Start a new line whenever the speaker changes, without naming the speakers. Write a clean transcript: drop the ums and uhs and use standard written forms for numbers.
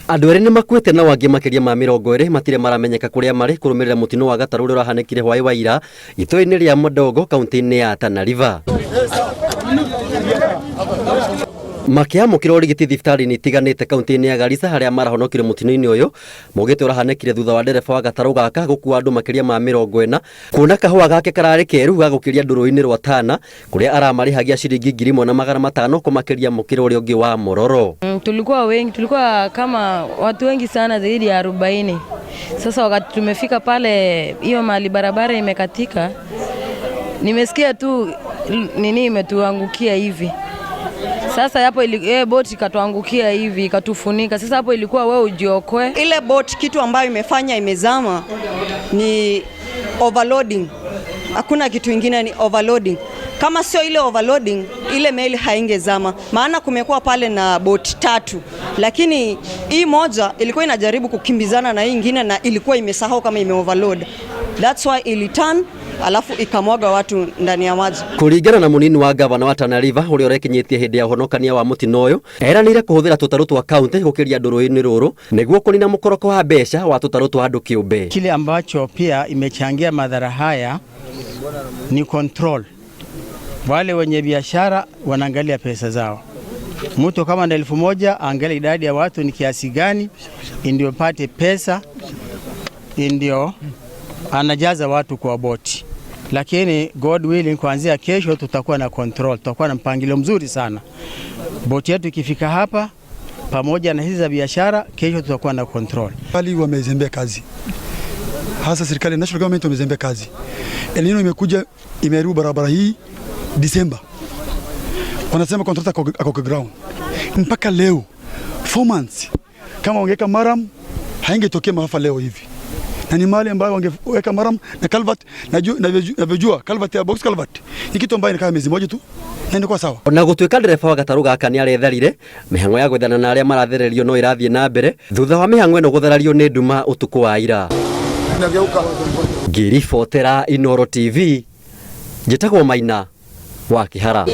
Andũ erĩ nĩmakuĩte na wangĩ makĩria ma 20 matirĩ maramenyeka kũrĩa marĩ kũrũmĩrĩra mũtino wa gatarũ ũrĩa ũrahanĩkire hwaĩ wa ira itũũra-inĩ rĩa Mdogo kaunti-inĩ ya Tana River. Makĩamũkĩra ũrigiti thibitarĩ-inĩ itiganĩte kaunti-inĩ ya Garissa harĩa marahonokire mũtino-inĩ ũyũ mũgĩte ũrahanĩkire thutha wa ndereba wa gatarũ gaka gũkua andũ makĩria ma 40 kuona kahũa gake kararĩ keru gagũkĩria ndũrũ-inĩ rwa Tana kũrĩa aramarĩhagia ciringi 1,500 kũmakĩria mũkĩra ũrĩa ũngĩ wa Mororo.
Tulikuwa wengi, tulikuwa kama watu wengi sana zaidi ya 40. Sasa wakati tumefika pale hiyo mahali barabara imekatika, nimesikia tu nini imetuangukia hivi. Sasa hapo boti ikatuangukia hivi ikatufunika. Sasa hapo ilikuwa wewe ujiokoe.
Ile boti kitu ambayo imefanya imezama ni overloading. Hakuna kitu kingine, ni overloading. Kama sio ile overloading, ile meli haingezama. Maana kumekuwa pale na boti 3. Lakini hii moja ilikuwa inajaribu kukimbizana na hii nyingine na ilikuwa imesahau kama ime-overload. That's why iliturn alafu ikamwaga watu ndani ya maji.
Kũringana na mũnini wa gavana wa Tana River ũrĩa ũrekinyĩtie hĩndĩ ya ũhonokania wa mũtino ũyũ, eranĩire kũhũthĩra tũtarũ twa kaunti gũkĩria ndũrũ-inĩ rũrũ nĩguo kũnina mũkoroko wa mbeca wa tũtarũ twa andũ kĩũmbe.
Kile ambacho pia imechangia madhara haya ni control. Wale wenye biashara wanaangalia pesa zao. Mtu kama na 1,000 angalia idadi ya watu ni kiasi gani ndio pate pesa, ndio anajaza watu kwa boti. Lakini God willing, kuanzia kesho tutakuwa na control, tutakuwa na mpangilio mzuri sana. Boti yetu ikifika hapa pamoja na hizi za biashara, kesho tutakuwa na control.
Wali wamezembea kazi. Hasa serikali, national government wamezembea kazi. El Nino imekuja imeharibu barabara hii December. Wanasema contractor ako ground. Mpaka leo 4 months. Kama wangeweka maram haingetokea maafa leo hivi. Na ni mali ambayo wangeweka maram na culvert na culvert ya box culvert. Ni kitu ambayo inakaa miezi moja tu na ni kwa sawa.
Na gũtuĩka ndereba wa gatarũ gaka nĩ aretharire, mĩhang'o ya gwethana na arĩa marathererio no irathiĩ na mbere thutha wa mĩhang'o ĩno gũtharario nĩ nduma ũtukũ wa ira. Ngĩribotera Inooro TV, njĩtagwo Maina wa Kĩhara.